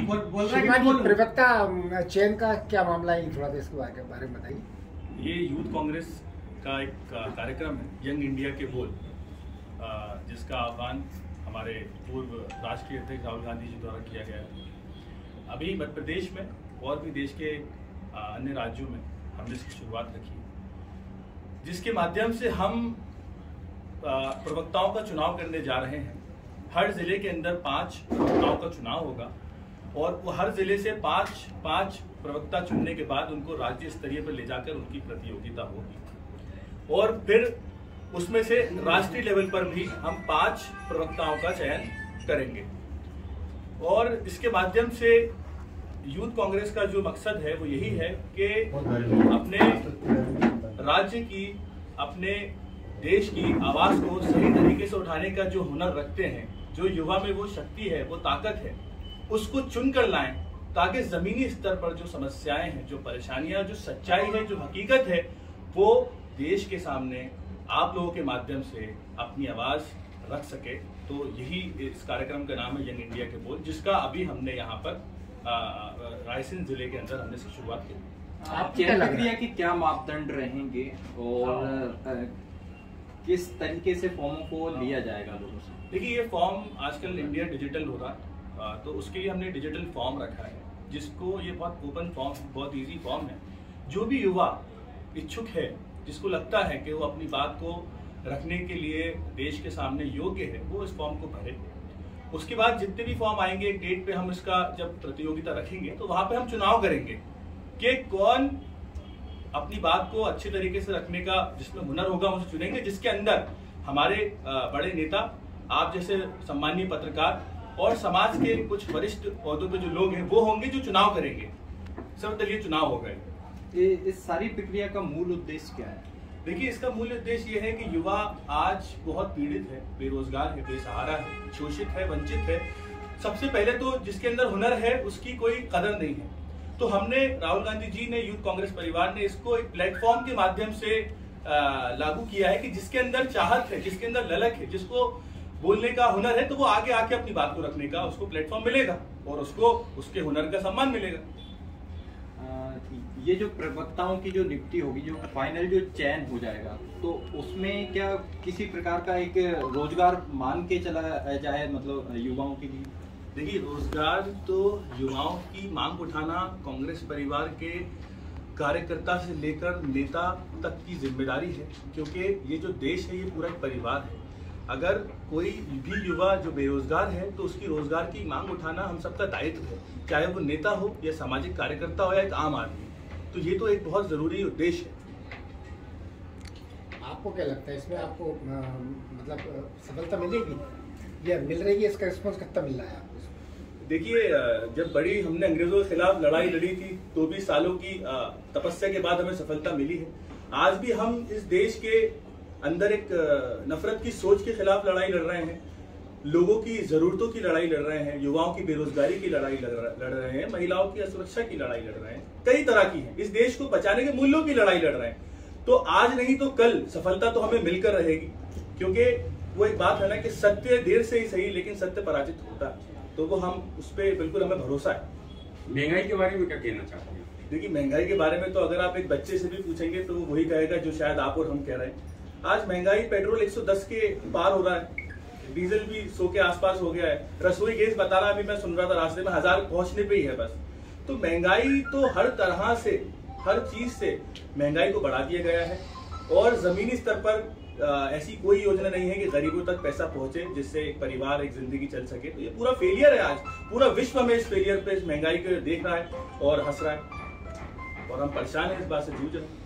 बोल रहा है प्रवक्ता चयन का क्या मामला है, थोड़ा सा इसके बारे में बताइए। ये यूथ कांग्रेस का एक कार्यक्रम है, यंग इंडिया के बोल, जिसका आह्वान हमारे पूर्व राष्ट्रीय अध्यक्ष राहुल गांधी जी द्वारा किया गया है। अभी मध्य प्रदेश में और भी देश के अन्य राज्यों में हमने इसकी शुरुआत रखी है, जिसके माध्यम से हम प्रवक्ताओं का चुनाव करने जा रहे हैं। हर जिले के अंदर 5 प्रवक्ताओं का चुनाव होगा और वो हर जिले से 5 प्रवक्ता चुनने के बाद उनको राज्य स्तरीय पर ले जाकर उनकी प्रतियोगिता होगी और फिर उसमें से राष्ट्रीय लेवल पर भी हम 5 प्रवक्ताओं का चयन करेंगे। और इसके माध्यम से यूथ कांग्रेस का जो मकसद है वो यही है कि अपने राज्य की, अपने देश की आवाज को सही तरीके से उठाने का जो हुनर रखते हैं, जो युवा में वो शक्ति है, वो ताकत है, उसको चुन कर लाएं ताकि जमीनी स्तर पर जो समस्याएं हैं, जो परेशानियां, जो सच्चाई है, जो हकीकत है, वो देश के सामने आप लोगों के माध्यम से अपनी आवाज रख सके। तो यही इस कार्यक्रम का नाम है यंग इंडिया के बोल, जिसका अभी हमने यहाँ पर रायसेन जिले के अंदर हमने इसकी शुरुआत की। आपकी प्रक्रिया के क्या मापदंड रहेंगे और किस तरीके से फॉर्मों को लिया जाएगा लोगों से? देखिए, ये फॉर्म आजकल इंडिया डिजिटल हो रहा है, तो उसके लिए हमने डिजिटल फॉर्म रखा है, जिसको ये बहुत ओपन फॉर्म, बहुत इजी फॉर्म है। जो भी युवा इच्छुक है, जिसको लगता है कि वो अपनी बात को रखने के लिए देश के सामने योग्य है, वो इस फॉर्म को भरे। उसके बाद जितने भी फॉर्म आएंगे, एक डेट पे हम इसका जब प्रतियोगिता रखेंगे तो वहां पे हम चुनाव करेंगे कि कौन अपनी बात को अच्छे तरीके से रखने का जिसमें हुनर होगा उसे चुनेंगे, जिसके अंदर हमारे बड़े नेता, आप जैसे सम्मानीय पत्रकार और समाज के कुछ वरिष्ठ पदों पे जो लोग हैं वो होंगे जो चुनाव करेंगे। सर्वदलीय चुनाव होगा। इस सारी प्रक्रिया का मूल उद्देश्य क्या है? देखिए, इसका मूल उद्देश्य ये है कि युवा आज बहुत पीड़ित है, बेरोजगार है, बेसहारा है, शोषित है, वंचित है। सबसे पहले तो जिसके अंदर हुनर है उसकी कोई कदर नहीं है। तो हमने, राहुल गांधी जी ने, यूथ कांग्रेस परिवार ने इसको एक प्लेटफॉर्म के माध्यम से लागू किया है कि जिसके अंदर चाहत है, जिसके अंदर ललक है, जिसको बोलने का हुनर है, तो वो आगे आके अपनी बात को रखने का उसको प्लेटफॉर्म मिलेगा और उसको उसके हुनर का सम्मान मिलेगा। ये जो प्रवक्ताओं की जो नियुक्ति होगी, जो फाइनल जो चयन हो जाएगा, तो उसमें क्या किसी प्रकार का एक रोजगार मान के चला जाए, मतलब युवाओं के लिए? देखिए, रोजगार तो युवाओं की मांग उठाना कांग्रेस परिवार के कार्यकर्ता से लेकर नेता तक की जिम्मेदारी है, क्योंकि ये जो देश है ये पूरा एक परिवार है। अगर कोई भी युवा जो बेरोजगार है तो उसकी रोजगार की मांग उठाना हम सबका दायित्व है, चाहे वो नेता हो या सामाजिक कार्यकर्ता हो या एक आम आदमी। तो ये तो एक बहुत जरूरी उद्देश्य है। आपको क्या लगता है इसमें, आपको मतलब सफलता मिलेगी या मिल रही है? इसका रिस्पॉन्स कितना मिल रहा है आपको? देखिए, जब बड़ी हमने अंग्रेजों के खिलाफ लड़ाई लड़ी थी तो भी सालों की तपस्या के बाद हमें सफलता मिली है। आज भी हम इस देश के अंदर एक नफरत की सोच के खिलाफ लड़ाई लड़ रहे हैं, लोगों की जरूरतों की लड़ाई लड़ रहे हैं, युवाओं की बेरोजगारी की लड़ाई लड़ रहे हैं, महिलाओं की असुरक्षा की लड़ाई लड़ रहे हैं, कई तरह की है, इस देश को बचाने के मूल्यों की लड़ाई लड़ रहे हैं। तो आज नहीं तो कल सफलता तो हमें मिलकर रहेगी, क्योंकि वो एक बात है ना कि सत्य देर से ही सही लेकिन सत्य पराजित होता है। तो वो हम उस पर बिल्कुल हमें भरोसा है। महंगाई के बारे में क्या कहना चाहते हैं? देखिए, महंगाई के बारे में तो अगर आप एक बच्चे से भी पूछेंगे तो वो वही कहेगा जो शायद आप और हम कह रहे हैं। आज महंगाई, पेट्रोल 110 के पार हो रहा है, डीजल भी 100 के आसपास हो गया है, रसोई गैस बता रहा, अभी मैं सुन रहा था रास्ते में 1000 पहुंचने पे ही है बस। तो महंगाई तो हर तरह से, हर चीज से महंगाई को बढ़ा दिया गया है और जमीनी स्तर पर ऐसी कोई योजना नहीं है कि गरीबों तक पैसा पहुंचे जिससे एक परिवार, एक जिंदगी चल सके। तो ये पूरा फेलियर है। आज पूरा विश्व में इस फेलियर पे, इस महंगाई को देख रहा है और हंस रहा है और हम परेशान हैं, इस बात से जूझ रहे हैं।